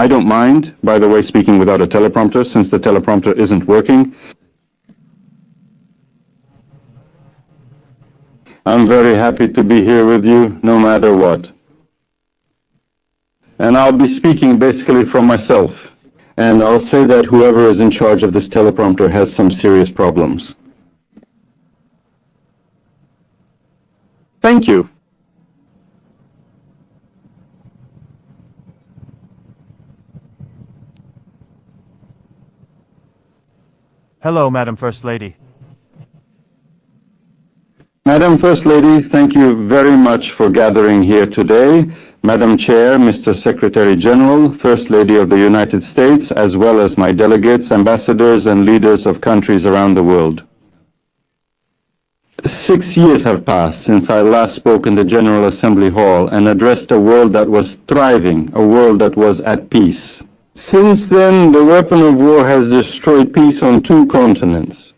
I don't mind, by the way, speaking without a teleprompter, since the teleprompter isn't working. I'm very happy to be here with you, no matter what. And I'll be speaking basically from myself. And I'll say that whoever is in charge of this teleprompter has some serious problems. Thank you. Hello, Madam First Lady. Madam First Lady, thank you very much for gathering here today. Madam Chair, Mr. Secretary General, First Lady of the United States, as well as my delegates, ambassadors, and leaders of countries around the world. 6 years have passed since I last spoke in the General Assembly Hall and addressed a world that was thriving, a world that was at peace. Since then, the weapon of war has destroyed peace on 2 continents.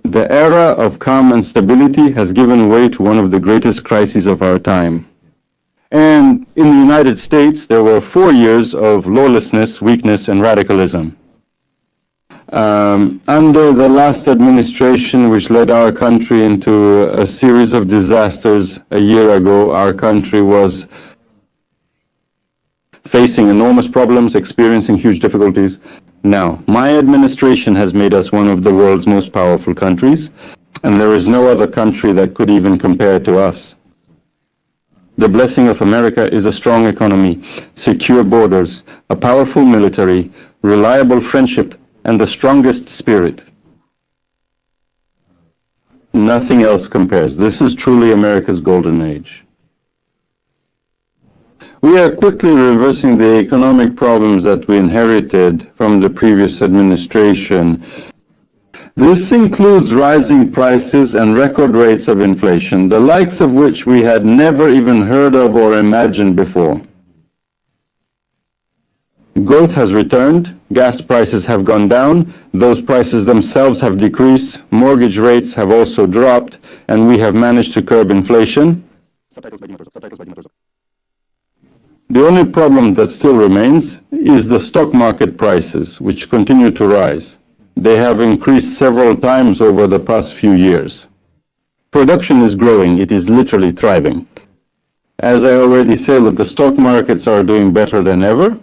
The era of calm and stability has given way to one of the greatest crises of our time. And in the United States, there were 4 years of lawlessness, weakness, and radicalism. Under the last administration, which led our country into a series of disasters a year ago, our country was facing enormous problems, experiencing huge difficulties. Now, my administration has made us one of the world's most powerful countries, and there is no other country that could even compare to us. The blessing of America is a strong economy, secure borders, a powerful military, reliable friendship, and the strongest spirit. Nothing else compares. This is truly America's golden age. We are quickly reversing the economic problems that we inherited from the previous administration. This includes rising prices and record rates of inflation, the likes of which we had never even heard of or imagined before. Growth has returned, gas prices have gone down, those prices themselves have decreased, mortgage rates have also dropped, and we have managed to curb inflation. The only problem that still remains is the stock market prices, which continue to rise. They have increased several times over the past few years. Production is growing, it is literally thriving. As I already said, the stock markets are doing better than ever.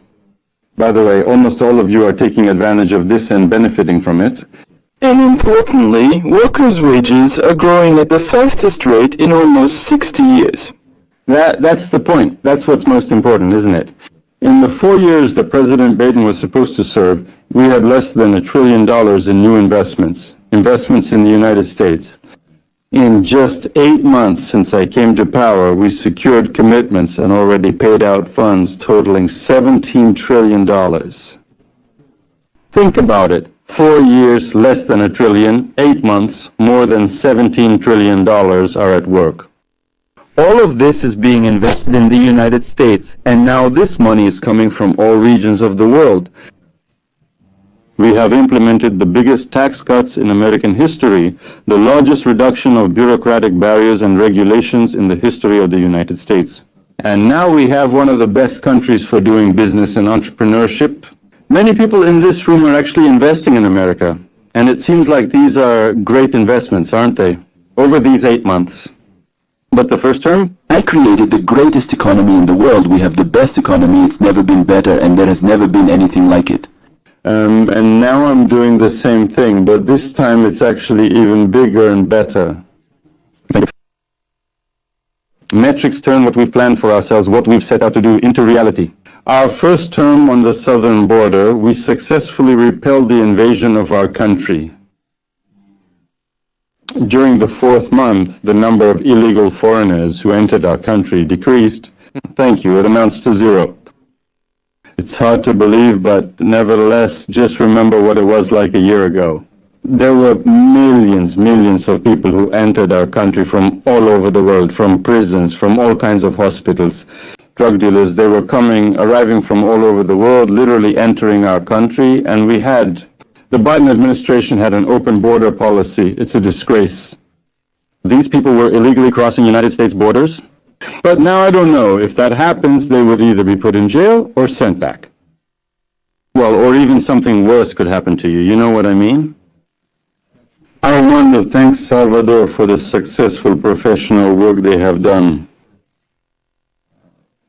By the way, almost all of you are taking advantage of this and benefiting from it. And importantly, workers' wages are growing at the fastest rate in almost 60 years. That's the point. That's what's most important, isn't it? In the 4 years that President Biden was supposed to serve, we had less than $1 trillion in new investments in the United States. In just 8 months since I came to power, we secured commitments and already paid out funds totaling $17 trillion. Think about it. 4 years, less than $1 trillion, 8 months, more than $17 trillion are at work. All of this is being invested in the United States, and now this money is coming from all regions of the world. We have implemented the biggest tax cuts in American history, the largest reduction of bureaucratic barriers and regulations in the history of the United States. And now we have one of the best countries for doing business and entrepreneurship. Many people in this room are actually investing in America, and it seems like these are great investments, aren't they? Over these 8 months. But the first term? I created the greatest economy in the world. We have the best economy. It's never been better, and there has never been anything like it. And now I'm doing the same thing, but this time it's actually even bigger and better. Metrics turn what we've planned for ourselves, what we've set out to do, into reality. Our first term on the southern border, we successfully repelled the invasion of our country. During the 4th month, the number of illegal foreigners who entered our country decreased. Thank you, it amounts to 0. It's hard to believe, but nevertheless, just remember what it was like a year ago. There were millions of people who entered our country from all over the world, from prisons, from all kinds of hospitals. Drug dealers, they were arriving from all over the world, literally entering our country, and the Biden administration had an open border policy. It's a disgrace. These people were illegally crossing United States borders, But now I don't know. If that happens, they would either be put in jail or sent back. Well, or even something worse could happen to you. You know what I mean? I want to thank Salvador for the successful professional work they have done.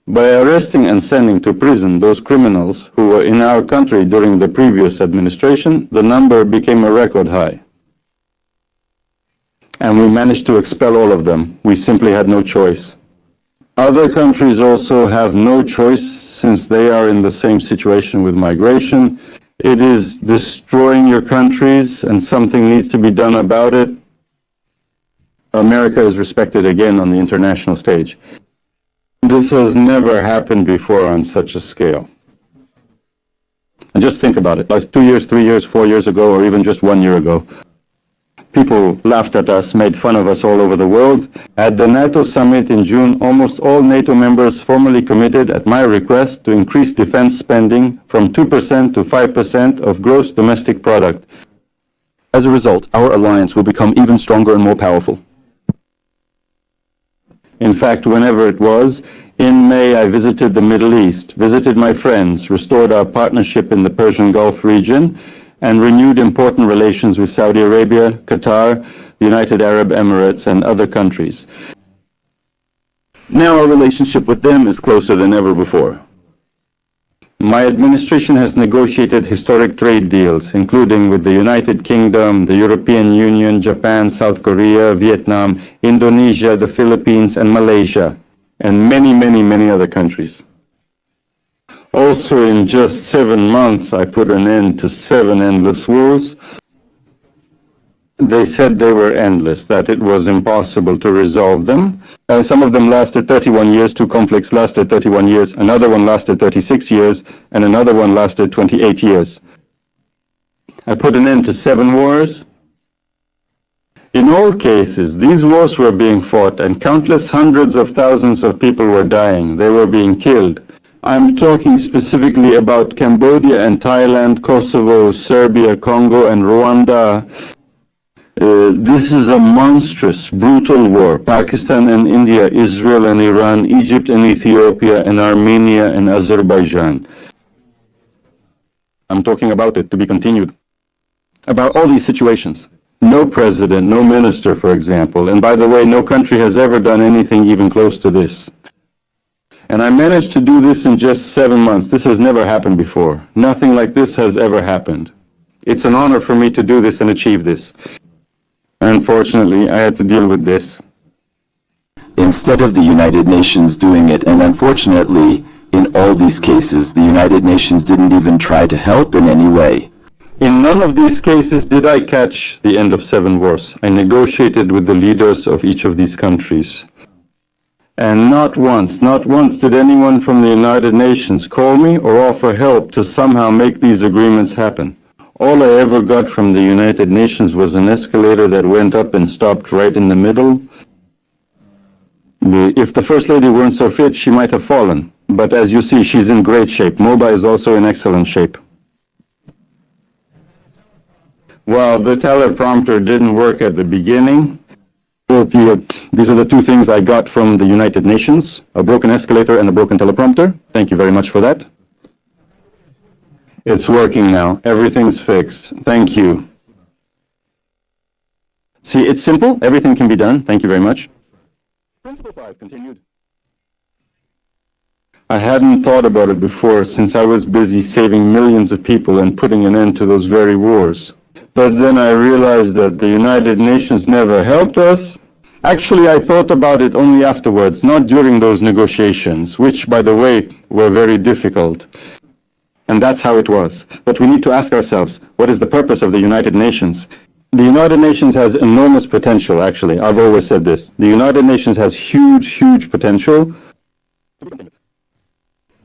By arresting and sending to prison those criminals who were in our country during the previous administration, the number became a record high. And we managed to expel all of them. We simply had no choice. Other countries also have no choice since they are in the same situation with migration. It is destroying your countries and something needs to be done about it. America is respected again on the international stage. This has never happened before on such a scale. And just think about it, like 2 years, 3 years, 4 years ago, or even just 1 year ago. People laughed at us, made fun of us all over the world. At the NATO summit in June, almost all NATO members formally committed, at my request, to increase defense spending from 2% to 5% of gross domestic product. As a result, our alliance will become even stronger and more powerful. In fact, whenever it was, in May I visited the Middle East, visited my friends, restored our partnership in the Persian Gulf region, and renewed important relations with Saudi Arabia, Qatar, the United Arab Emirates, and other countries. Now our relationship with them is closer than ever before. My administration has negotiated historic trade deals, including with the United Kingdom, the European Union, Japan, South Korea, Vietnam, Indonesia, the Philippines, and Malaysia, and many, many, many other countries. Also, in just 7 months, I put an end to 7 endless wars. They said they were endless, that it was impossible to resolve them. Some of them lasted 31 years, 2 conflicts lasted 31 years, another one lasted 36 years, and another one lasted 28 years. I put an end to 7 wars. In all cases, these wars were being fought, and countless hundreds of thousands of people were dying. They were being killed. I'm talking specifically about Cambodia and Thailand, Kosovo, Serbia, Congo, and Rwanda. This is a monstrous, brutal war. Pakistan and India, Israel and Iran, Egypt and Ethiopia, and Armenia and Azerbaijan. I'm talking about it to be continued. About all these situations. No president, no minister, for example. And by the way, no country has ever done anything even close to this. And I managed to do this in just 7 months. This has never happened before. Nothing like this has ever happened. It's an honor for me to do this and achieve this. Unfortunately, I had to deal with this. Instead of the United Nations doing it, and unfortunately, in all these cases, the United Nations didn't even try to help in any way. In none of these cases did I catch the end of 7 wars. I negotiated with the leaders of each of these countries. And not once did anyone from the United Nations call me or offer help to somehow make these agreements happen. All I ever got from the United Nations was an escalator that went up and stopped right in the middle. If the First Lady weren't so fit, she might have fallen. But as you see, she's in great shape. Moba is also in excellent shape. Well, the teleprompter didn't work at the beginning. These are the 2 things I got from the United Nations, a broken escalator and a broken teleprompter. Thank you very much for that. It's working now. Everything's fixed. Thank you. See, it's simple. Everything can be done. Thank you very much. Principle 5 continued. I hadn't thought about it before since I was busy saving millions of people and putting an end to those very wars. But then I realized that the United Nations never helped us. Actually, I thought about it only afterwards, not during those negotiations, which, by the way, were very difficult. And that's how it was. But we need to ask ourselves, what is the purpose of the United Nations? The United Nations has enormous potential, actually. I've always said this. The United Nations has huge, huge potential.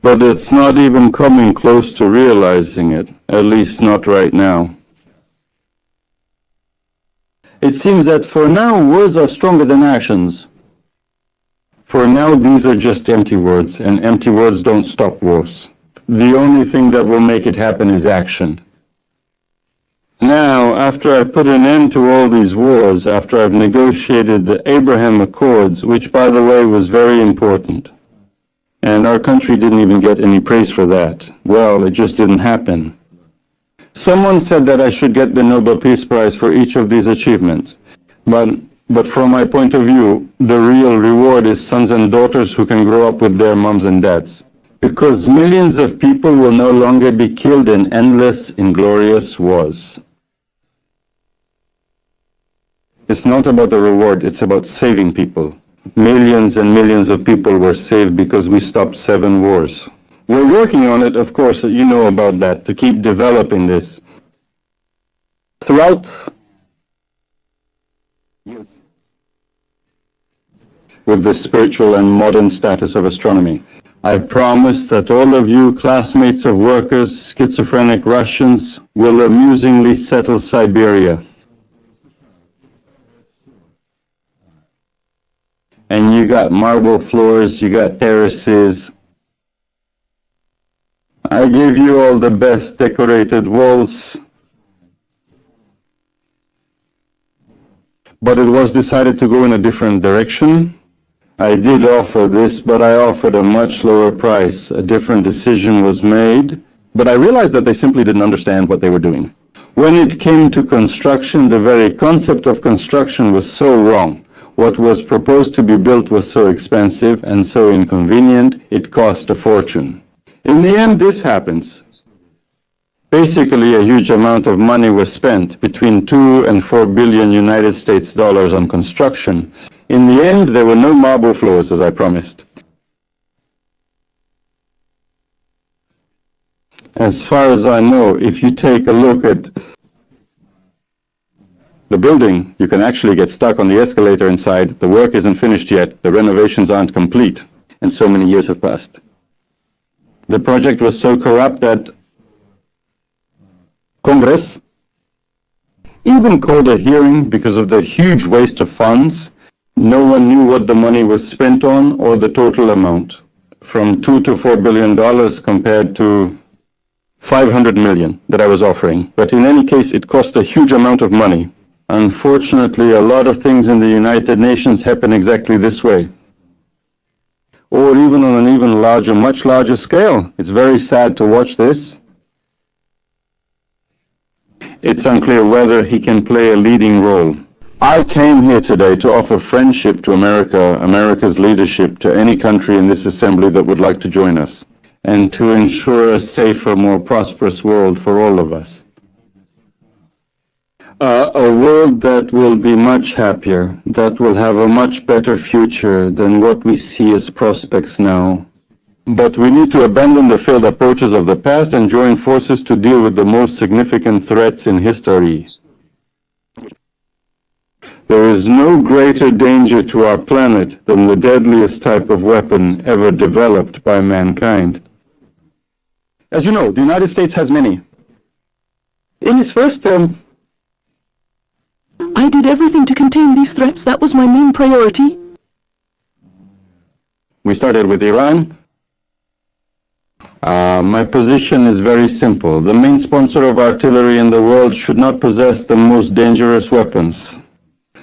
But it's not even coming close to realizing it, at least not right now. It seems that for now, words are stronger than actions. For now, these are just empty words, and empty words don't stop wars. The only thing that will make it happen is action. Now, after I put an end to all these wars, after I've negotiated the Abraham Accords, which, by the way, was very important, and our country didn't even get any praise for that. Well, it just didn't happen. Someone said that I should get the Nobel Peace Prize for each of these achievements. But from my point of view, the real reward is sons and daughters who can grow up with their moms and dads. Because millions of people will no longer be killed in endless, inglorious wars. It's not about the reward, it's about saving people. Millions and millions of people were saved because we stopped 7 wars. We're working on it, of course, you know about that, to keep developing this. Throughout with the spiritual and modern status of astronomy. I promise that all of you, classmates of workers, schizophrenic Russians, will amusingly settle Siberia. And you got marble floors, you got terraces. I give you all the best decorated walls. But it was decided to go in a different direction. I did offer this, but I offered a much lower price. A different decision was made, but I realized that they simply didn't understand what they were doing. When it came to construction, the very concept of construction was so wrong. What was proposed to be built was so expensive and so inconvenient, it cost a fortune. In the end, this happens. Basically, a huge amount of money was spent, between 2 and 4 billion United States dollars on construction. In the end, there were no marble floors, as I promised. As far as I know, if you take a look at the building, you can actually get stuck on the escalator inside. The work isn't finished yet. The renovations aren't complete. And so many years have passed. The project was so corrupt that Congress even called a hearing because of the huge waste of funds. No one knew what the money was spent on or the total amount. From $2 to $4 billion compared to 500 million that I was offering. But in any case, it cost a huge amount of money. Unfortunately, a lot of things in the United Nations happen exactly this way. Or even on an even larger, much larger scale. It's very sad to watch this. It's unclear whether he can play a leading role. I came here today to offer friendship to America, America's leadership, to any country in this assembly that would like to join us, and to ensure a safer, more prosperous world for all of us. A world that will be much happier, that will have a much better future than what we see as prospects now. But we need to abandon the failed approaches of the past and join forces to deal with the most significant threats in history. There is no greater danger to our planet than the deadliest type of weapon ever developed by mankind. As you know, the United States has many. In his first term, I did everything to contain these threats. That was my main priority. we started with Iran. My position is very simple. The main sponsor of artillery in the world should not possess the most dangerous weapons.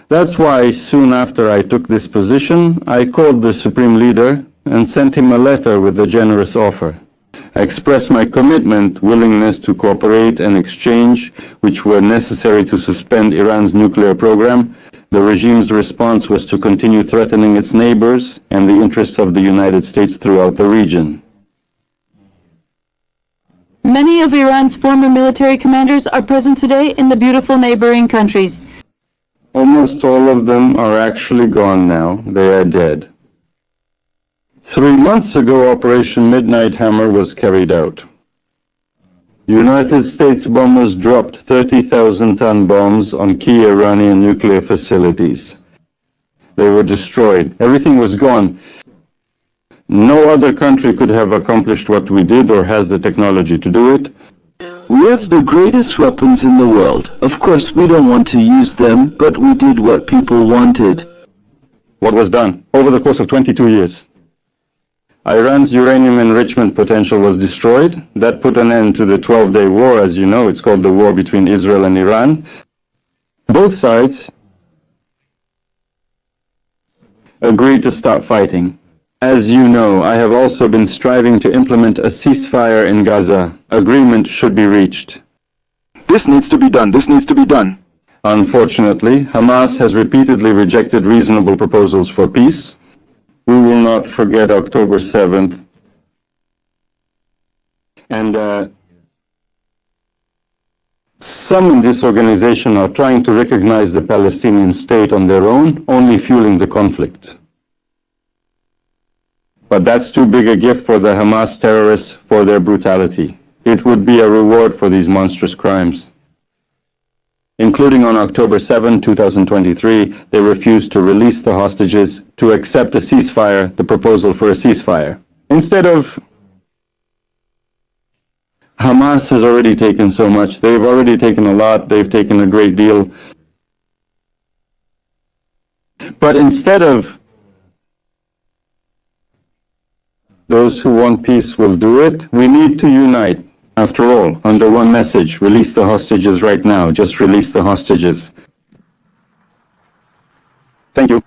That's why soon after I took this position, I called the Supreme Leader and sent him a letter with a generous offer. I expressed my commitment, willingness to cooperate and exchange, which were necessary to suspend Iran's nuclear program. The regime's response was to continue threatening its neighbors and the interests of the United States throughout the region. Many of Iran's former military commanders are present today in the beautiful neighboring countries. Almost all of them are actually gone now. They are dead. 3 months ago, Operation Midnight Hammer was carried out. United States bombers dropped 30,000-ton bombs on key Iranian nuclear facilities. They were destroyed. Everything was gone. No other country could have accomplished what we did or has the technology to do it. We have the greatest weapons in the world. Of course, we don't want to use them, but we did what people wanted. What was done over the course of 22 years? Iran's uranium enrichment potential was destroyed. That put an end to the 12-day war, as you know. It's called the war between Israel and Iran. Both sides agreed to stop fighting. As you know, I have also been striving to implement a ceasefire in Gaza. Agreement should be reached. This needs to be done. This needs to be done. Unfortunately, Hamas has repeatedly rejected reasonable proposals for peace. We will not forget October 7th. And some in this organization are trying to recognize the Palestinian state on their own, only fueling the conflict. But that's too big a gift for the Hamas terrorists for their brutality. It would be a reward for these monstrous crimes. Including on October 7, 2023, they refused to release the hostages, to accept a ceasefire, the proposal for a ceasefire. Instead of Hamas has already taken so much. They've already taken a lot. They've taken a great deal. But instead of those who want peace will do it, we need to unite. After all, under one message, release the hostages right now. Just release the hostages. Thank you.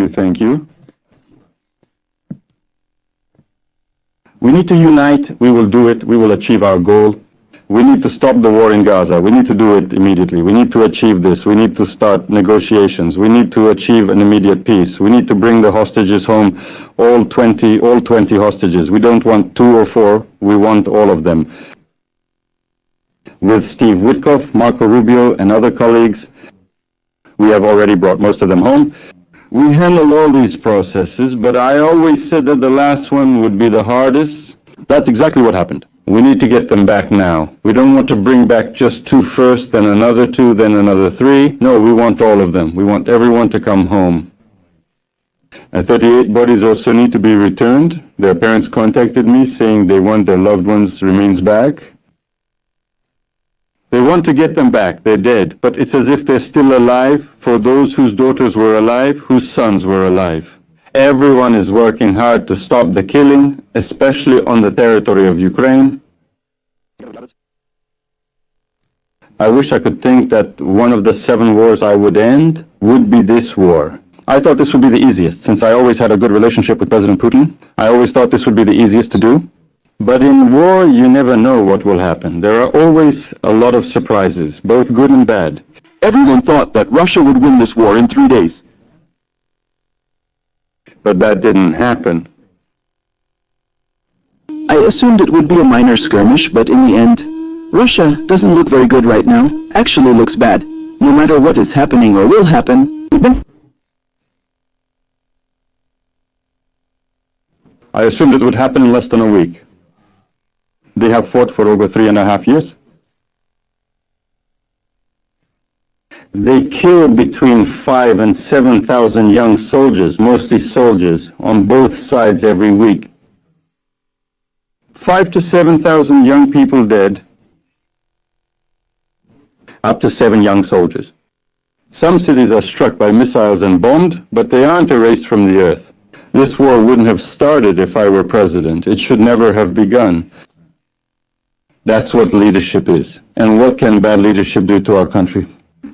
Thank you. We need to unite. We will do it. We will achieve our goal. We need to stop the war in Gaza. We need to do it immediately. We need to achieve this. We need to start negotiations. We need to achieve an immediate peace. We need to bring the hostages home, all 20 hostages. We don't want 2 or 4. We want all of them. With Steve Witkoff, Marco Rubio, and other colleagues, we have already brought most of them home. We handled all these processes, but I always said that the last one would be the hardest. That's exactly what happened. We need to get them back now. We don't want to bring back just 2 first, then another 2, then another 3. No, we want all of them. We want everyone to come home. 38 bodies also need to be returned. Their parents contacted me saying they want their loved ones' remains back. They want to get them back. They're dead. But it's as if they're still alive for those whose daughters were alive, whose sons were alive. Everyone is working hard to stop the killing, especially on the territory of Ukraine. I wish I could think that one of the 7 wars I would end would be this war. I thought this would be the easiest, since I always had a good relationship with President Putin. I always thought this would be the easiest to do. But in war, you never know what will happen. There are always a lot of surprises, both good and bad. Everyone thought that Russia would win this war in 3 days. But that didn't happen. I assumed it would be a minor skirmish, but in the end, Russia doesn't look very good right now. Actually looks bad. No matter what is happening or will happen. I assumed it would happen in less than a week. They have fought for over 3.5 years. They killed between 5,000 and 7,000 young soldiers, mostly soldiers, on both sides every week. 5,000 to 7,000 young people dead, up to 7 young soldiers. Some cities are struck by missiles and bombed, but they aren't erased from the earth. This war wouldn't have started if I were president. It should never have begun. That's what leadership is. And what can bad leadership do to our country?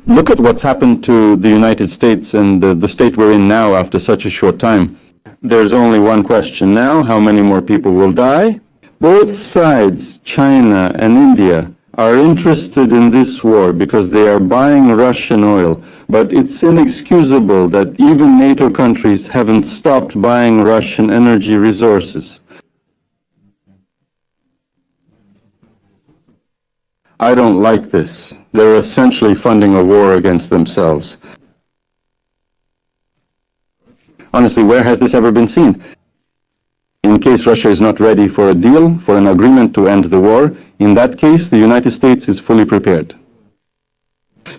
Look at what's happened to the United States and the state we're in now after such a short time. There's only one question now: how many more people will die? Both sides, China and India, are interested in this war because they are buying Russian oil. But it's inexcusable that even NATO countries haven't stopped buying Russian energy resources. I don't like this. They're essentially funding a war against themselves. Honestly, where has this ever been seen? In case Russia is not ready for a deal, for an agreement to end the war, in that case, the United States is fully prepared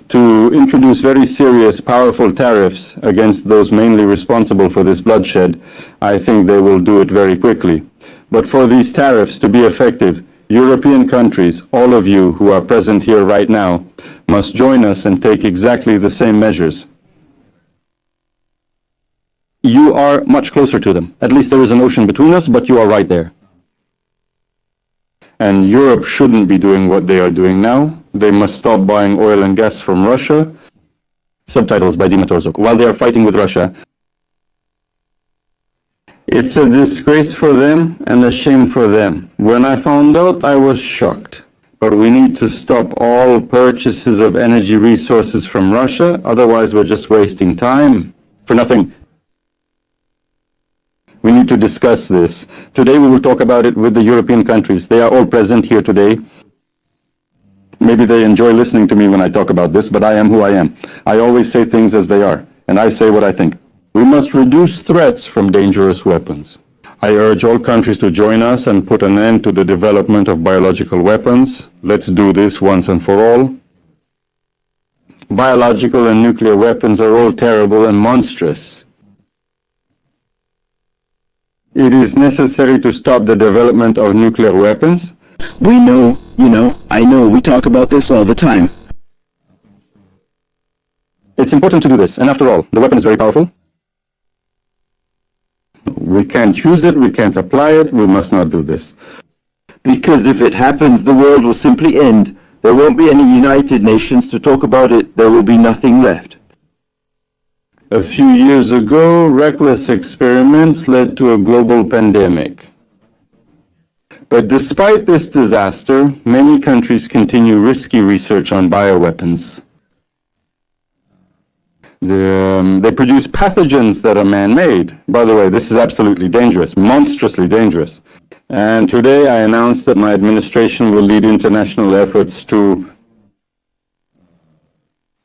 to introduce very serious, powerful tariffs against those mainly responsible for this bloodshed. I think they will do it very quickly. But for these tariffs to be effective, European countries, all of you who are present here right now, must join us and take exactly the same measures. You are much closer to them. At least there is an ocean between us, but you are right there. And Europe shouldn't be doing what they are doing now. They must stop buying oil and gas from Russia. Subtitles by Dima Torzok. While they are fighting with Russia, it's a disgrace for them and a shame for them. When I found out, I was shocked. But we need to stop all purchases of energy resources from Russia, otherwise we're just wasting time for nothing. We need to discuss this. Today we will talk about it with the European countries. They are all present here today. Maybe they enjoy listening to me when I talk about this, but I am who I am. I always say things as they are, and I say what I think. We must reduce threats from dangerous weapons. I urge all countries to join us and put an end to the development of biological weapons. Let's do this once and for all. Biological and nuclear weapons are all terrible and monstrous. It is necessary to stop the development of nuclear weapons. We know, I know we talk about this all the time. It's important to do this, and after all, the weapon is very powerful. We can't use it, we can't apply it, we must not do this. Because if it happens, the world will simply end. There won't be any United Nations to talk about it. There will be nothing left. A few years ago, reckless experiments led to a global pandemic. But despite this disaster, many countries continue risky research on bioweapons. They produce pathogens that are man-made. By the way, this is absolutely dangerous, monstrously dangerous. And today I announced that my administration will lead international efforts to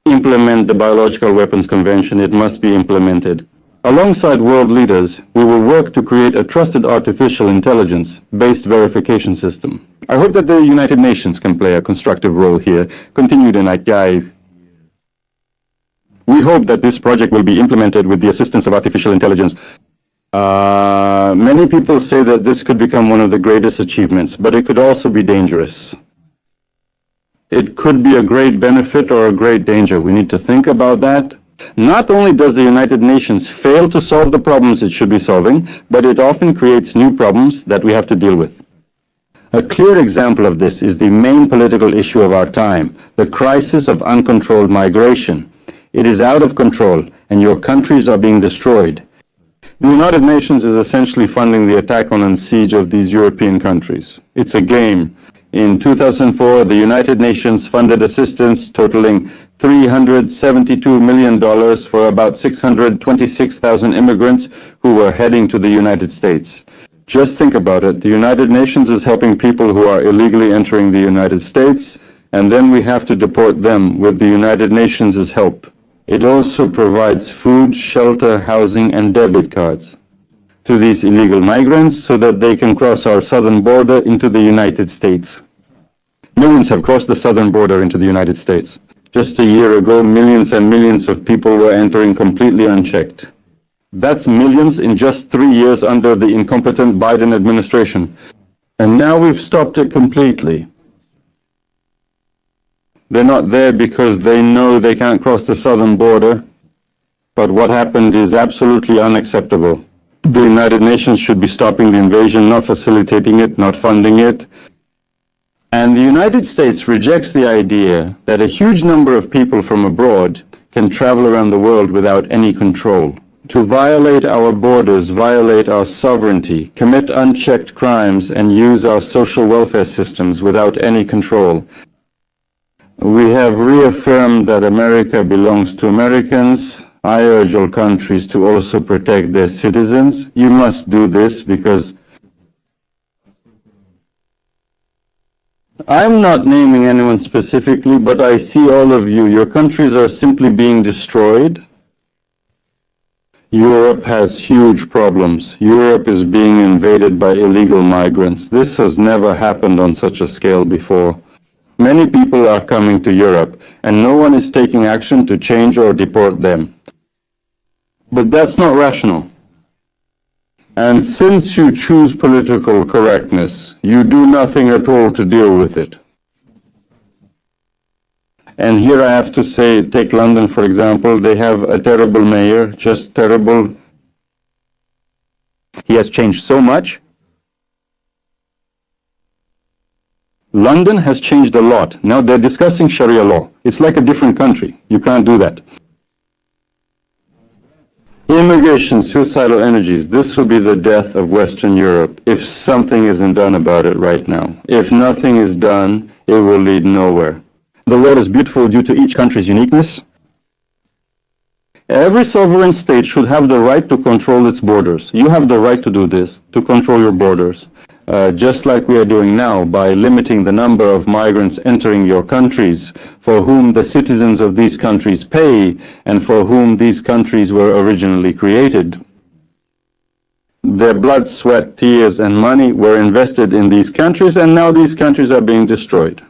implement the Biological Weapons Convention. It must be implemented. Alongside world leaders, we will work to create a trusted artificial intelligence-based verification system. I hope that the United Nations can play a constructive role here. Continued in IKI. We hope that this project will be implemented with the assistance of artificial intelligence. Many people say that this could become one of the greatest achievements, but it could also be dangerous. It could be a great benefit or a great danger. We need to think about that. Not only does the United Nations fail to solve the problems it should be solving, but it often creates new problems that we have to deal with. A clear example of this is the main political issue of our time, the crisis of uncontrolled migration. It is out of control, and your countries are being destroyed. The United Nations is essentially funding the attack on and siege of these European countries. It's a game. In 2004, the United Nations funded assistance totaling $372 million for about 626,000 immigrants who were heading to the United States. Just think about it. The United Nations is helping people who are illegally entering the United States, and then we have to deport them with the United Nations' help. It also provides food, shelter, housing, and debit cards to these illegal migrants so that they can cross our southern border into the United States. Millions have crossed the southern border into the United States. Just a year ago, millions and millions of people were entering completely unchecked. That's millions in just 3 years under the incompetent Biden administration. And now we've stopped it completely. They're not there because they know they can't cross the southern border. But what happened is absolutely unacceptable. The United Nations should be stopping the invasion, not facilitating it, not funding it. And the United States rejects the idea that a huge number of people from abroad can travel around the world without any control. To violate our borders, violate our sovereignty, commit unchecked crimes, and use our social welfare systems without any control. We have reaffirmed that America belongs to Americans. I urge all countries to also protect their citizens. You must do this because I'm not naming anyone specifically, but I see all of you. Your countries are simply being destroyed. Europe has huge problems. Europe is being invaded by illegal migrants. This has never happened on such a scale before. Many people are coming to Europe, and no one is taking action to change or deport them. But that's not rational. And since you choose political correctness, you do nothing at all to deal with it. And here I have to say, take London for example, they have a terrible mayor, just terrible. He has changed so much. London has changed a lot. Now they're discussing Sharia law. It's like a different country. You can't do that. Immigration, suicidal energies, this will be the death of Western Europe if something isn't done about it right now. If nothing is done, it will lead nowhere. The world is beautiful due to each country's uniqueness. Every sovereign state should have the right to control its borders. You have the right to do this, to control your borders. Just like we are doing now by limiting the number of migrants entering your countries for whom the citizens of these countries pay and for whom these countries were originally created. Their blood, sweat, tears and money were invested in these countries and now these countries are being destroyed.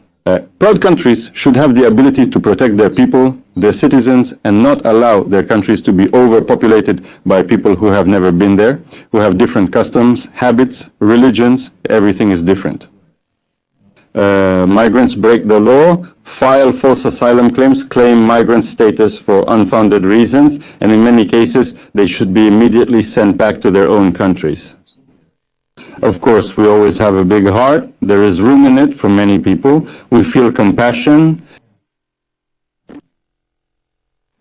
Proud countries should have the ability to protect their people, their citizens, and not allow their countries to be overpopulated by people who have never been there, who have different customs, habits, religions, everything is different. Migrants break the law, file false asylum claims, claim migrant status for unfounded reasons, and in many cases they should be immediately sent back to their own countries. Of course, we always have a big heart. There is room in it for many people. We feel compassion.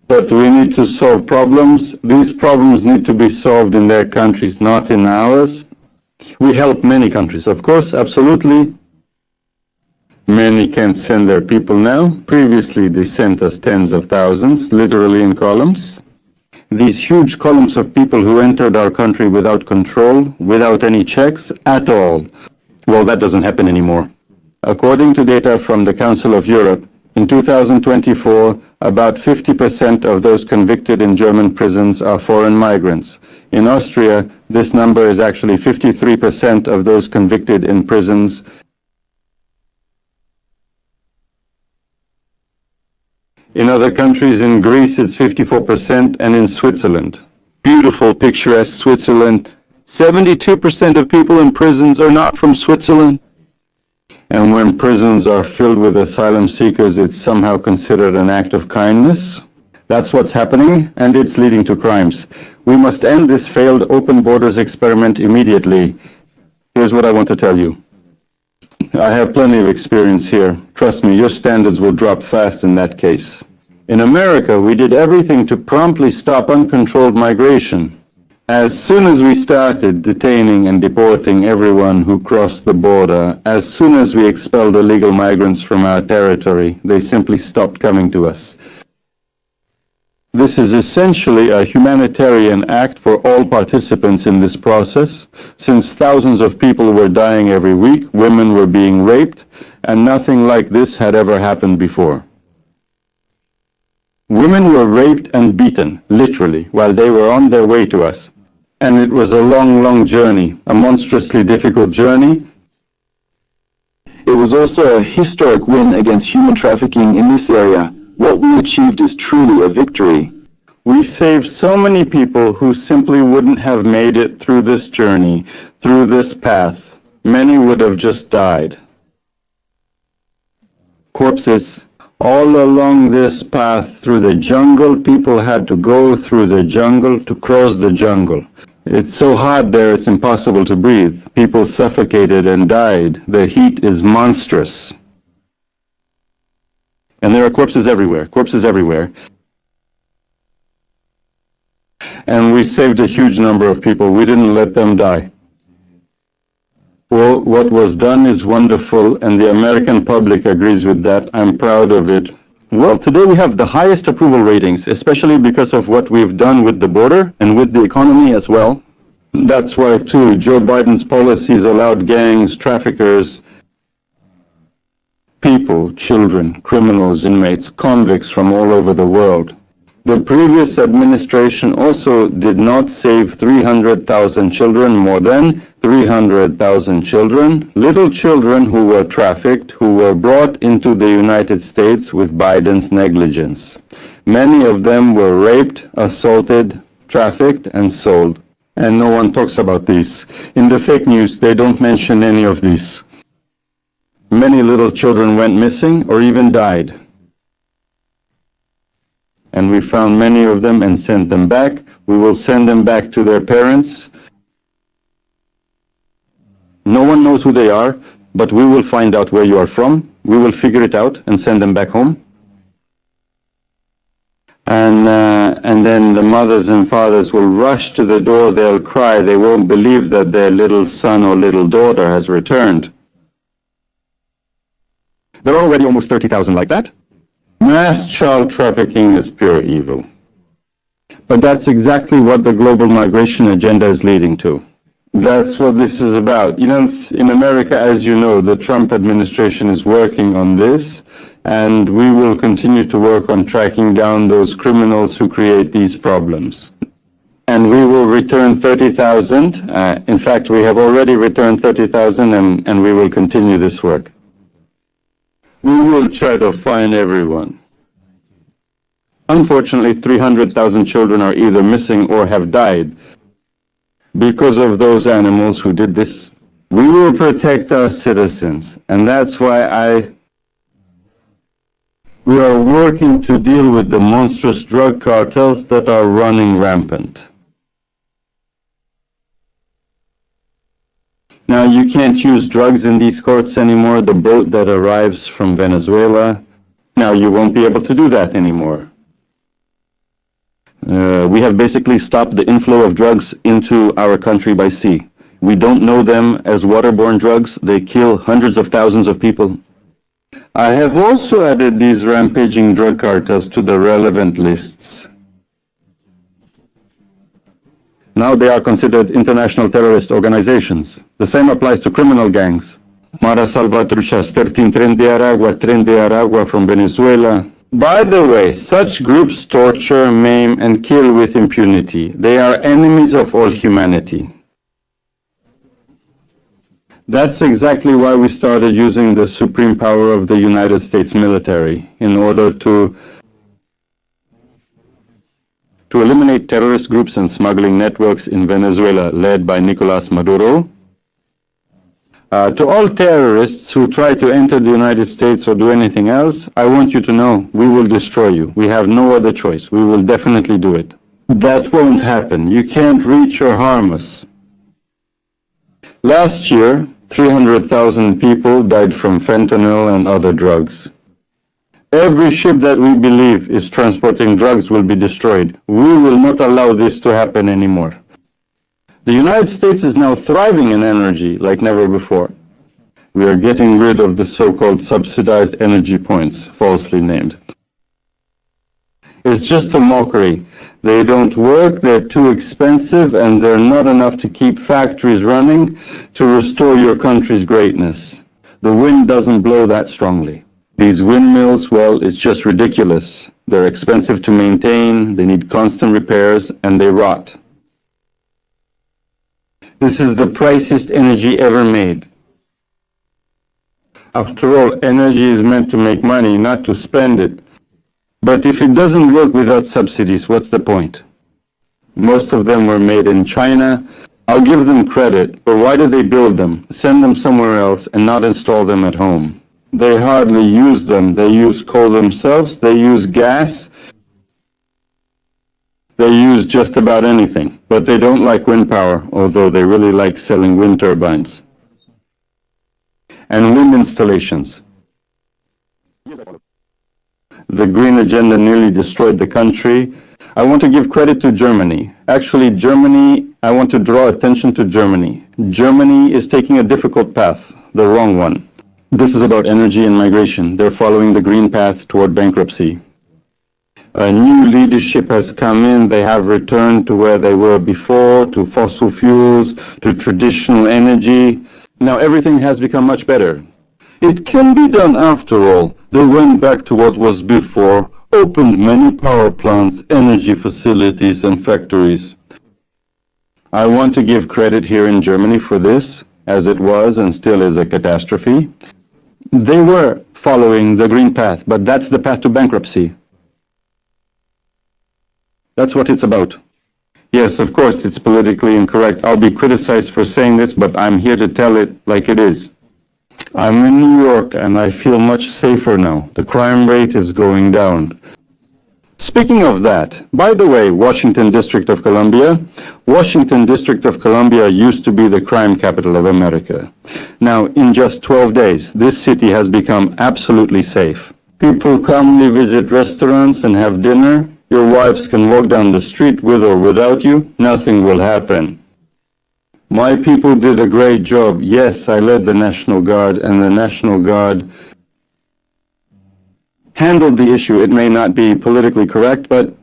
But we need to solve problems. These problems need to be solved in their countries, not in ours. We help many countries, of course, absolutely. Many can't send their people now. Previously, they sent us tens of thousands, literally in columns. These huge columns of people who entered our country without control, without any checks at all. Well, that doesn't happen anymore. According to data from the Council of Europe, in 2024, about 50% of those convicted in German prisons are foreign migrants. In Austria, this number is actually 53% of those convicted in prisons. In other countries, in Greece, it's 54%, and in Switzerland, beautiful, picturesque Switzerland, 72% of people in prisons are not from Switzerland. And when prisons are filled with asylum seekers, it's somehow considered an act of kindness. That's what's happening, and it's leading to crimes. We must end this failed open borders experiment immediately. Here's what I want to tell you. I have plenty of experience here. Trust me, your standards will drop fast in that case. In America, we did everything to promptly stop uncontrolled migration. As soon as we started detaining and deporting everyone who crossed the border, as soon as we expelled illegal migrants from our territory, they simply stopped coming to us. This is essentially a humanitarian act for all participants in this process, since thousands of people were dying every week, women were being raped, and nothing like this had ever happened before. Women were raped and beaten, literally, while they were on their way to us. And it was a long, long journey, a monstrously difficult journey. It was also a historic win against human trafficking in this area. What we achieved is truly a victory. We saved so many people who simply wouldn't have made it through this journey, through this path. Many would have just died. Corpses. All along this path through the jungle, people had to go through the jungle to cross the jungle. It's so hot there, it's impossible to breathe. People suffocated and died. The heat is monstrous. And there are corpses everywhere, And we saved a huge number of people. We didn't let them die. Well, what was done is wonderful, and the American public agrees with that. I'm proud of it. Well, today we have the highest approval ratings, especially because of what we've done with the border and with the economy as well. That's why, too, Joe Biden's policies allowed gangs, traffickers, people, children, criminals, inmates, convicts from all over the world. The previous administration also did not save 300,000 children, more than 300,000 children, little children who were trafficked, who were brought into the United States with Biden's negligence. Many of them were raped, assaulted, trafficked, and sold. And no one talks about these. In the fake news, they don't mention any of these. Many little children went missing or even died. And we found many of them and sent them back. We will send them back to their parents. No one knows who they are, but we will find out where you are from. We will figure it out and send them back home. And then the mothers and fathers will rush to the door, they'll cry, they won't believe that their little son or little daughter has returned. There are already almost 30,000 like that. Mass child trafficking is pure evil. But that's exactly what the global migration agenda is leading to. That's what this is about. You know, in America, as you know, the Trump administration is working on this, and we will continue to work on tracking down those criminals who create these problems. And we will return 30,000. In fact, we have already returned 30,000, and we will continue this work. We will try to find everyone. Unfortunately, 300,000 children are either missing or have died because of those animals who did this. We will protect our citizens, and that's why we are working to deal with the monstrous drug cartels that are running rampant. Now, you can't use drugs in these courts anymore. The boat that arrives from Venezuela, now you won't be able to do that anymore. We have basically stopped the inflow of drugs into our country by sea. We don't know them as waterborne drugs. They kill hundreds of thousands of people. I have also added these rampaging drug cartels to the relevant lists. Now they are considered international terrorist organizations. The same applies to criminal gangs. Mara Salvatruchas, 13 Tren de Aragua from Venezuela. By the way, such groups torture, maim, and kill with impunity. They are enemies of all humanity. That's exactly why we started using the supreme power of the United States military in order to eliminate terrorist groups and smuggling networks in Venezuela led by Nicolas Maduro. To all terrorists who try to enter the United States or do anything else, I want you to know we will destroy you. We have no other choice. We will definitely do it. That won't happen. You can't reach or harm us. Last year, 300,000 people died from fentanyl and other drugs. Every ship that we believe is transporting drugs will be destroyed. We will not allow this to happen anymore. The United States is now thriving in energy like never before. We are getting rid of the so-called subsidized energy points, falsely named. It's just a mockery. They don't work, they're too expensive, and they're not enough to keep factories running to restore your country's greatness. The wind doesn't blow that strongly. These windmills, well, it's just ridiculous. They're expensive to maintain, they need constant repairs, and they rot. This is the priciest energy ever made. After all, energy is meant to make money, not to spend it. But if it doesn't work without subsidies, what's the point? Most of them were made in China. I'll give them credit, but why do they build them, send them somewhere else, and not install them at home? They hardly use them. They use coal themselves, they use gas, they use just about anything. But they don't like wind power, although they really like selling wind turbines. And wind installations. The green agenda nearly destroyed the country. I want to give credit to Germany. Actually, Germany, I want to draw attention to Germany. Germany is taking a difficult path, the wrong one. This is about energy and migration. They're following the green path toward bankruptcy. A new leadership has come in. They have returned to where they were before, to fossil fuels, to traditional energy. Now everything has become much better. It can be done after all. They went back to what was before, opened many power plants, energy facilities, and factories. I want to give credit here in Germany for this, as it was and still is a catastrophe. They were following the green path, but that's the path to bankruptcy. That's what it's about. Yes, of course, it's politically incorrect. I'll be criticized for saying this, but I'm here to tell it like it is. I'm in New York and I feel much safer now. The crime rate is going down. Speaking of that, by the way, Washington District of Columbia used to be the crime capital of America. Now, in just 12 days, this city has become absolutely safe. People calmly visit restaurants and have dinner. Your wives can walk down the street with or without you. Nothing will happen. My people did a great job. Yes, I led the National Guard, and the National Guard handled the issue. It may not be politically correct, but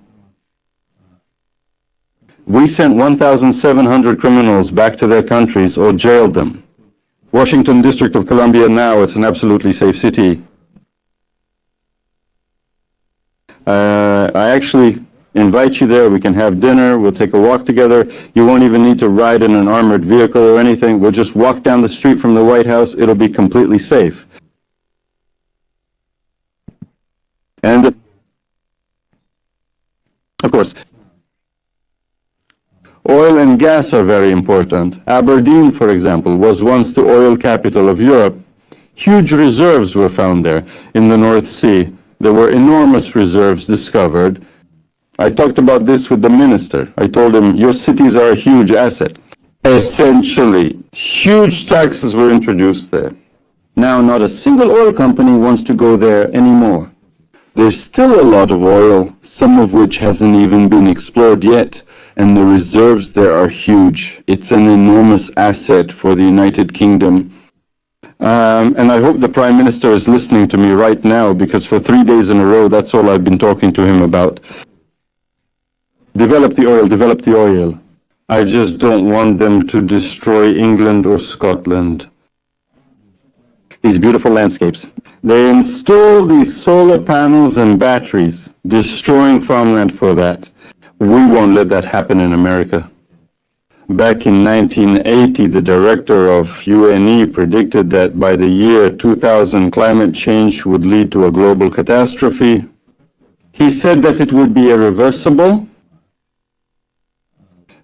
we sent 1,700 criminals back to their countries or jailed them. Washington District of Columbia now, it's an absolutely safe city. I actually invite you there. We can have dinner. We'll take a walk together. You won't even need to ride in an armored vehicle or anything. We'll just walk down the street from the White House. It'll be completely safe. And, of course, oil and gas are very important. Aberdeen, for example, was once the oil capital of Europe. Huge reserves were found there in the North Sea. There were enormous reserves discovered. I talked about this with the minister. I told him, your cities are a huge asset. Essentially, huge taxes were introduced there. Now, not a single oil company wants to go there anymore. There's still a lot of oil, some of which hasn't even been explored yet, and the reserves there are huge. It's an enormous asset for the United Kingdom. And I hope the Prime Minister is listening to me right now, because for 3 days in a row, that's all I've been talking to him about. Develop the oil, develop the oil. I just don't want them to destroy England or Scotland. These beautiful landscapes. They install these solar panels and batteries, destroying farmland for that. We won't let that happen in America. Back in 1980, the director of UNE predicted that by the year 2000, climate change would lead to a global catastrophe. He said that it would be irreversible.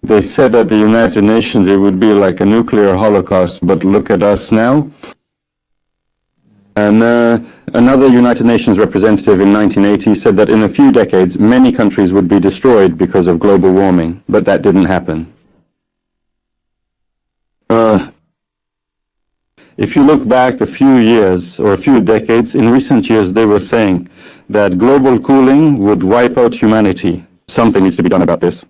They said at the United Nations it would be like a nuclear holocaust, but look at us now. And another United Nations representative in 1980 said that in a few decades, many countries would be destroyed because of global warming, but that didn't happen. If you look back a few years or a few decades, in recent years they were saying that global cooling would wipe out humanity. Something needs to be done about this.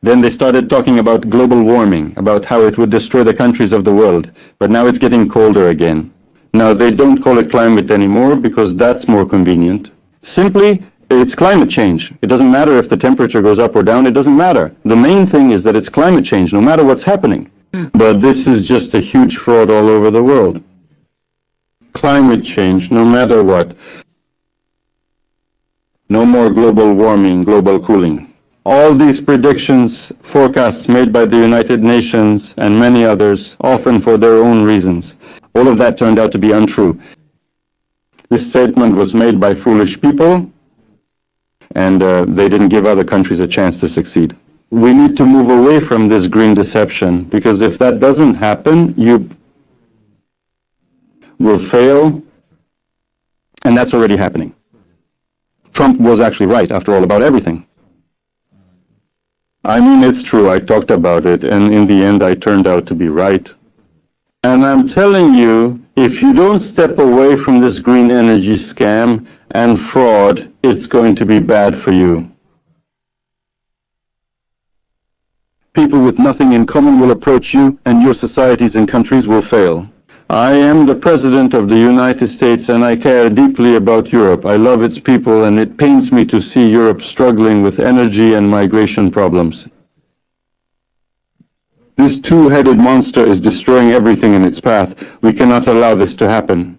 Then they started talking about global warming, about how it would destroy the countries of the world. But now it's getting colder again. Now they don't call it climate anymore because that's more convenient. Simply, it's climate change. It doesn't matter if the temperature goes up or down, it doesn't matter. The main thing is that it's climate change, no matter what's happening. But this is just a huge fraud all over the world. Climate change, no matter what. No more global warming, global cooling. All these predictions, forecasts made by the United Nations and many others, often for their own reasons, all of that turned out to be untrue. This statement was made by foolish people, and they didn't give other countries a chance to succeed. We need to move away from this green deception, because if that doesn't happen, you will fail, and that's already happening. Trump was actually right, after all, about everything. I mean, it's true, I talked about it, and in the end I turned out to be right. And I'm telling you, if you don't step away from this green energy scam and fraud, it's going to be bad for you. People with nothing in common will approach you, and your societies and countries will fail. I am the President of the United States, and I care deeply about Europe. I love its people, and it pains me to see Europe struggling with energy and migration problems. This two-headed monster is destroying everything in its path. We cannot allow this to happen.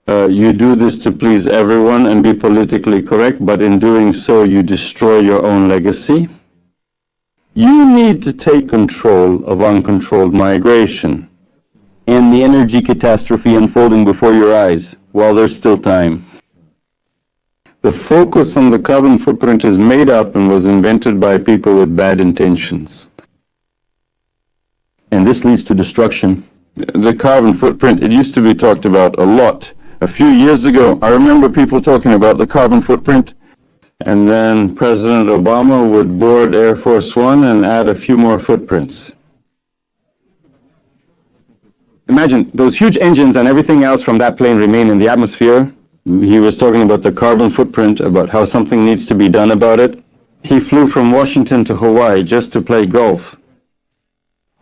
You do this to please everyone and be politically correct, but in doing so, you destroy your own legacy. You need to take control of uncontrolled migration and the energy catastrophe unfolding before your eyes while there's still time. The focus on the carbon footprint is made up and was invented by people with bad intentions. And this leads to destruction. The carbon footprint, it used to be talked about a lot. A few years ago, I remember people talking about the carbon footprint, and then President Obama would board Air Force One and add a few more footprints. Imagine those huge engines and everything else from that plane remain in the atmosphere. He was talking about the carbon footprint, about how something needs to be done about it. He flew from Washington to Hawaii just to play golf.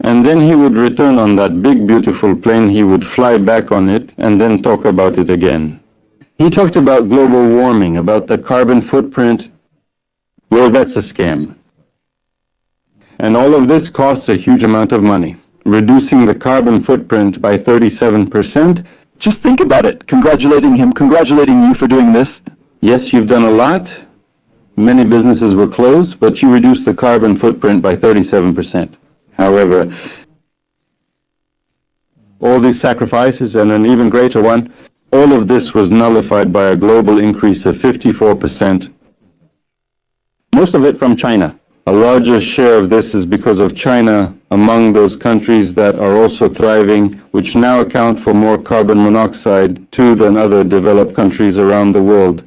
And then he would return on that big, beautiful plane. He would fly back on it and then talk about it again. He talked about global warming, about the carbon footprint. Well, that's a scam. And all of this costs a huge amount of money. Reducing the carbon footprint by 37%. Just think about it. Congratulating him, congratulating you for doing this. Yes, you've done a lot. Many businesses were closed, but you reduced the carbon footprint by 37%. However, all these sacrifices and an even greater one, all of this was nullified by a global increase of 54%. Most of it from China. A larger share of this is because of China among those countries that are also thriving, which now account for more carbon monoxide too than other developed countries around the world.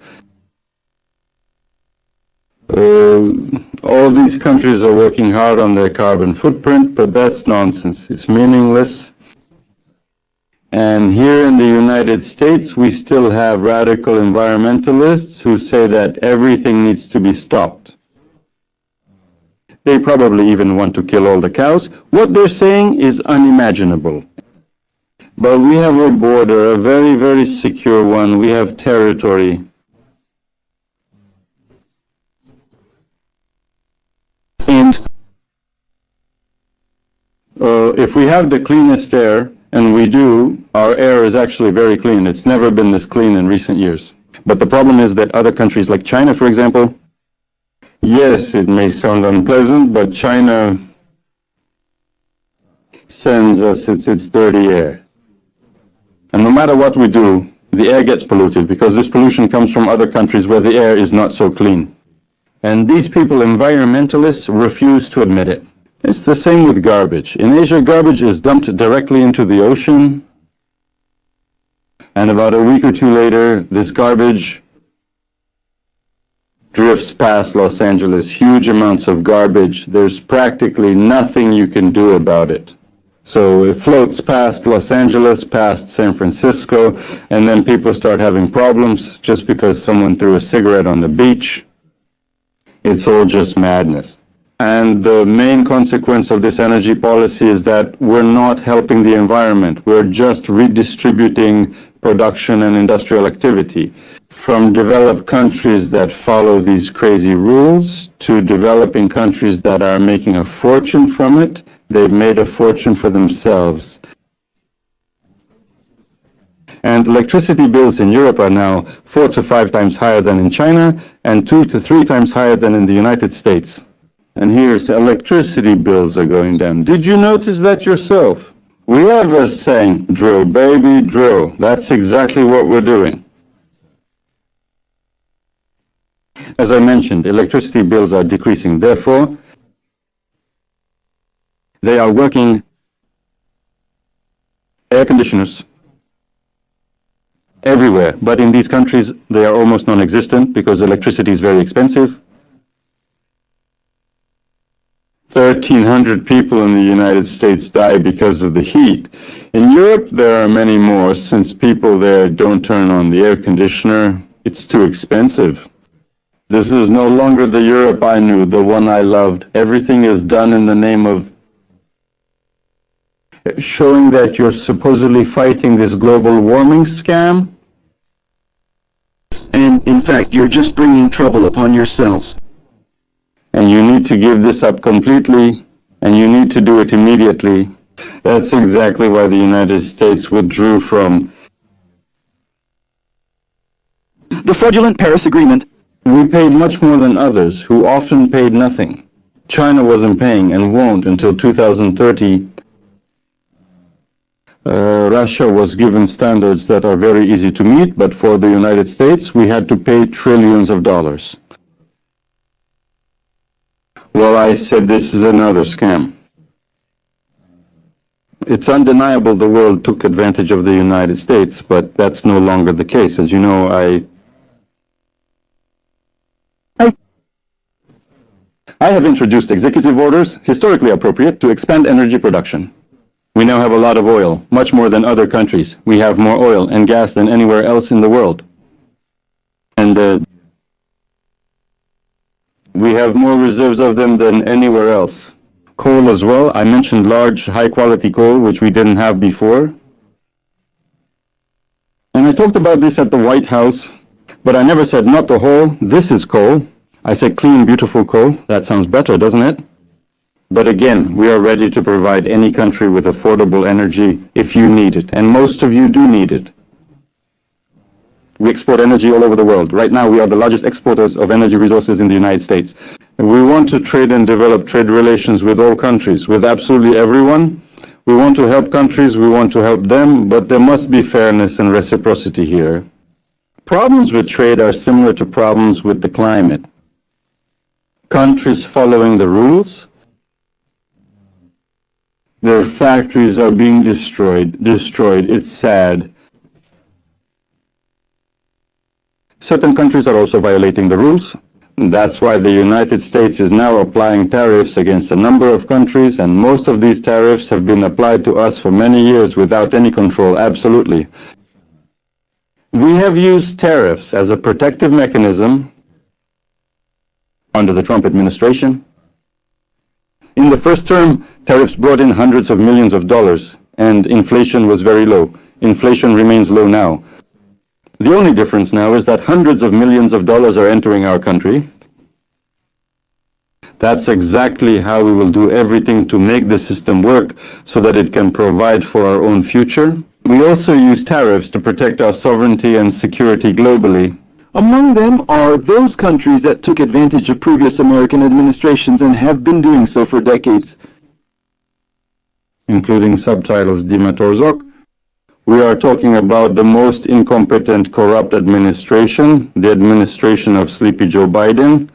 All these countries are working hard on their carbon footprint, but that's nonsense. It's meaningless. And here in the United States, we still have radical environmentalists who say that everything needs to be stopped. They probably even want to kill all the cows. What they're saying is unimaginable. But we have a border, a very, very secure one. We have territory. And if we have the cleanest air, and we do, our air is actually very clean. It's never been this clean in recent years. But the problem is that other countries like China, for example, yes, it may sound unpleasant, but China sends us its dirty air. And no matter what we do, the air gets polluted because this pollution comes from other countries where the air is not so clean. And these people, environmentalists, refuse to admit it. It's the same with garbage. In Asia, garbage is dumped directly into the ocean. And about a week or two later, this garbage drifts past Los Angeles. Huge amounts of garbage. There's practically nothing you can do about it. So it floats past Los Angeles, past San Francisco, and then people start having problems just because someone threw a cigarette on the beach. It's all just madness. And the main consequence of this energy policy is that we're not helping the environment. We're just redistributing production and industrial activity from developed countries that follow these crazy rules to developing countries that are making a fortune from it. They've made a fortune for themselves. And electricity bills in Europe are now 4 to 5 times higher than in China and 2 to 3 times higher than in the United States. And here's electricity bills are going down. Did you notice that yourself? We have a saying, drill, baby, drill. That's exactly what we're doing. As I mentioned, electricity bills are decreasing. Therefore, they are working air conditioners everywhere. But in these countries, they are almost non-existent because electricity is very expensive. 1,300 people in the United States die because of the heat. In Europe, there are many more since people there don't turn on the air conditioner. It's too expensive. This is no longer the Europe I knew, the one I loved. Everything is done in the name of showing that you're supposedly fighting this global warming scam. And in fact, you're just bringing trouble upon yourselves. And you need to give this up completely, and you need to do it immediately. That's exactly why the United States withdrew from The fraudulent Paris Agreement. We paid much more than others, who often paid nothing. China wasn't paying and won't until 2030. Russia was given standards that are very easy to meet, but for the United States, we had to pay trillions of dollars. Well, I said this is another scam. It's undeniable the world took advantage of the United States, but that's no longer the case. As you know, I have introduced executive orders, historically appropriate, to expand energy production. We now have a lot of oil, much more than other countries. We have more oil and gas than anywhere else in the world. And we have more reserves of them than anywhere else. Coal as well. I mentioned large, high-quality coal, which we didn't have before. And I talked about this at the White House, but I never said not the whole. This is coal. I said clean, beautiful coal. That sounds better, doesn't it? But again, we are ready to provide any country with affordable energy if you need it, and most of you do need it. We export energy all over the world. Right now, we are the largest exporters of energy resources in the United States. And we want to trade and develop trade relations with all countries, with absolutely everyone. We want to help countries, we want to help them, but there must be fairness and reciprocity here. Problems with trade are similar to problems with the climate. Countries following the rules, their factories are being destroyed. It's sad. Certain countries are also violating the rules. That's why the United States is now applying tariffs against a number of countries, and most of these tariffs have been applied to us for many years without any control, absolutely. We have used tariffs as a protective mechanism under the Trump administration. In the first term, tariffs brought in hundreds of millions of dollars, and inflation was very low. Inflation remains low now. The only difference now is that hundreds of millions of dollars are entering our country. That's exactly how we will do everything to make the system work so that it can provide for our own future. We also use tariffs to protect our sovereignty and security globally. Among them are those countries that took advantage of previous American administrations and have been doing so for decades. Including subtitles Dima Torzok. We are talking about the most incompetent, corrupt administration, the administration of Sleepy Joe Biden.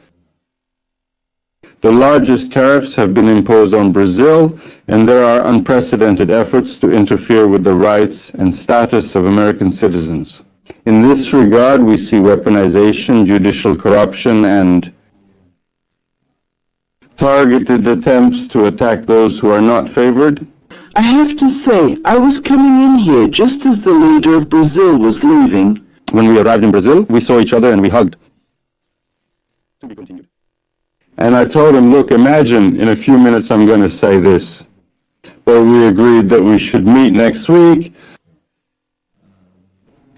The largest tariffs have been imposed on Brazil, and there are unprecedented efforts to interfere with the rights and status of American citizens. In this regard, we see weaponization, judicial corruption, and targeted attempts to attack those who are not favored. I have to say, I was coming in here just as the leader of Brazil was leaving. When we arrived in Brazil, we saw each other and we hugged. To be continued. And I told him, look, imagine in a few minutes I'm going to say this. But we agreed that we should meet next week.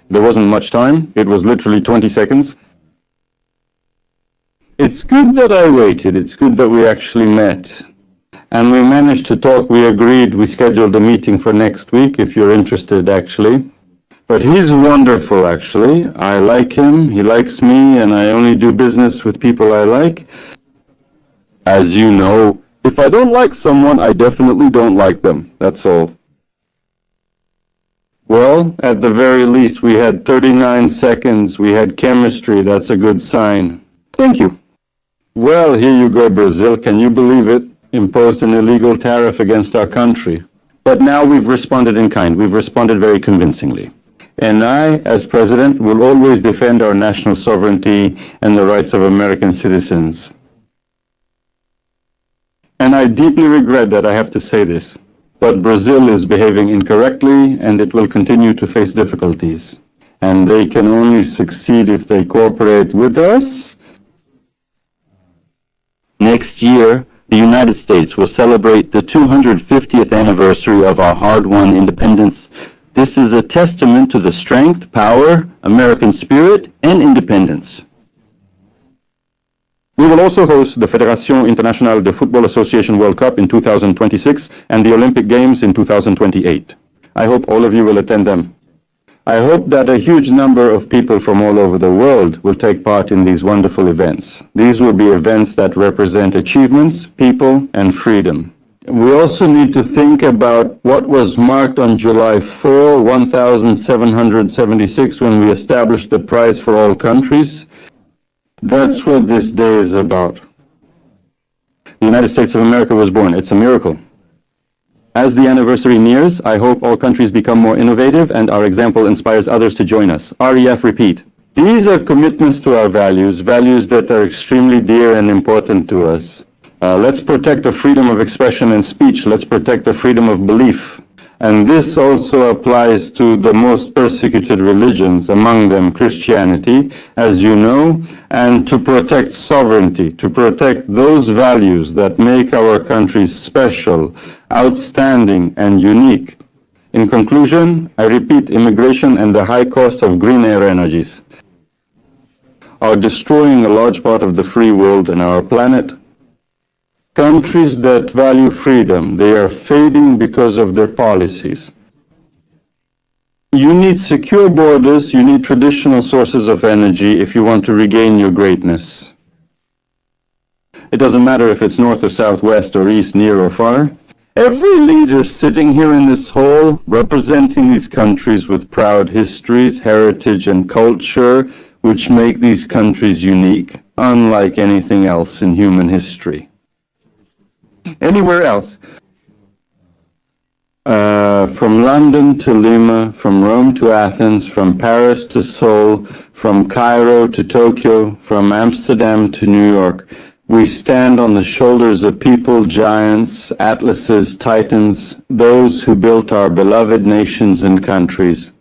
There wasn't much time. It was literally 20 seconds. It's good that I waited. It's good that we actually met. And we managed to talk. We agreed. We scheduled a meeting for next week, if you're interested, actually. But he's wonderful, actually. I like him. He likes me. And I only do business with people I like. As you know, if I don't like someone, I definitely don't like them. That's all. Well, at the very least, we had 39 seconds. We had chemistry. That's a good sign. Thank you. Well, here you go, Brazil. Can you believe it? Imposed an illegal tariff against our country. But now we've responded in kind. We've responded very convincingly. And I, as president, will always defend our national sovereignty and the rights of American citizens. And I deeply regret that I have to say this, but Brazil is behaving incorrectly and it will continue to face difficulties. And they can only succeed if they cooperate with us. Next year, the United States will celebrate the 250th anniversary of our hard-won independence. This is a testament to the strength, power, American spirit, and independence. We will also host the Fédération Internationale de Football Association World Cup in 2026 and the Olympic Games in 2028. I hope all of you will attend them. I hope that a huge number of people from all over the world will take part in these wonderful events. These will be events that represent achievements, people, and freedom. We also need to think about what was marked on July 4, 1776, when we established the price for all countries. That's what this day is about. The United States of America was born. It's a miracle. As the anniversary nears, I hope all countries become more innovative and our example inspires others to join us. REF repeat. These are commitments to our values, values that are extremely dear and important to us. Let's protect the freedom of expression and speech. Let's protect the freedom of belief. And this also applies to the most persecuted religions, among them Christianity, as you know, and to protect sovereignty, to protect those values that make our country special, outstanding, and unique. In conclusion, I repeat, immigration and the high cost of green air energies are destroying a large part of the free world and our planet. Countries that value freedom, they are fading because of their policies. You need secure borders, you need traditional sources of energy if you want to regain your greatness. It doesn't matter if it's north or south, west or east, near or far. Every leader sitting here in this hall, representing these countries with proud histories, heritage, and culture, which make these countries unique, unlike anything else in human history. Anywhere else. From London to Lima, from Rome to Athens, from Paris to Seoul, from Cairo to Tokyo, from Amsterdam to New York, we stand on the shoulders of people, giants, atlases, titans, those who built our beloved nations and countries.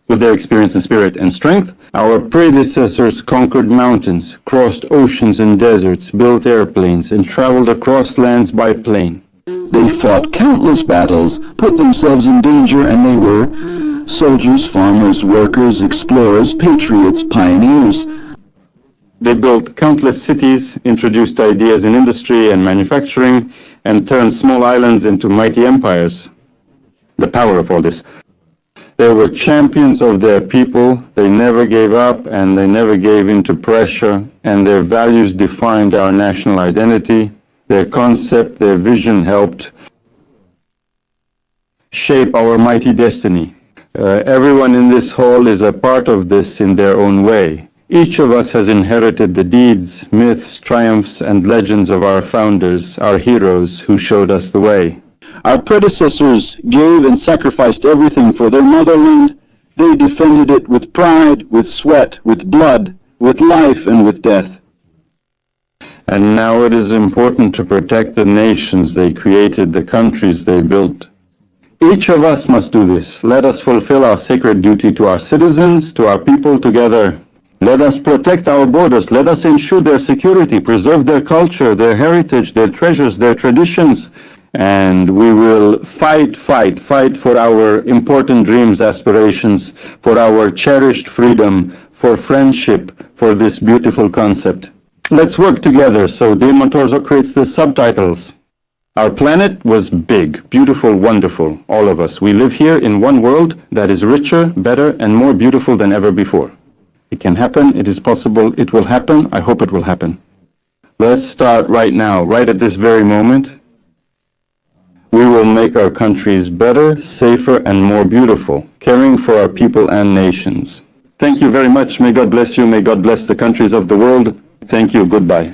With their experience and spirit and strength, our predecessors conquered mountains, crossed oceans and deserts, built airplanes, and traveled across lands by plane. They fought countless battles, put themselves in danger, and they were soldiers, farmers, workers, explorers, patriots, pioneers. They built countless cities, introduced ideas in industry and manufacturing, and turned small islands into mighty empires. The power of all this. They were champions of their people, they never gave up and they never gave in to pressure, and their values defined our national identity. Their concept, their vision helped shape our mighty destiny. Everyone in this hall is a part of this in their own way. Each of us has inherited the deeds, myths, triumphs, and legends of our founders, our heroes who showed us the way. Our predecessors gave and sacrificed everything for their motherland. They defended it with pride, with sweat, with blood, with life, and with death. And now it is important to protect the nations they created, the countries they built. Each of us must do this. Let us fulfill our sacred duty to our citizens, to our people together. Let us protect our borders. Let us ensure their security, preserve their culture, their heritage, their treasures, their traditions. And we will fight for our important dreams, aspirations, for our cherished freedom, for friendship, for this beautiful concept. Let's work together. So Damon Torzo creates the subtitles. Our planet was big, beautiful, wonderful, all of us. We live here in one world that is richer, better, and more beautiful than ever before. It can happen, it is possible, it will happen, I hope it will happen. Let's start right now, right at this very moment. We will make our countries better, safer, and more beautiful, caring for our people and nations. Thank you very much. May God bless you. May God bless the countries of the world. Thank you. Goodbye.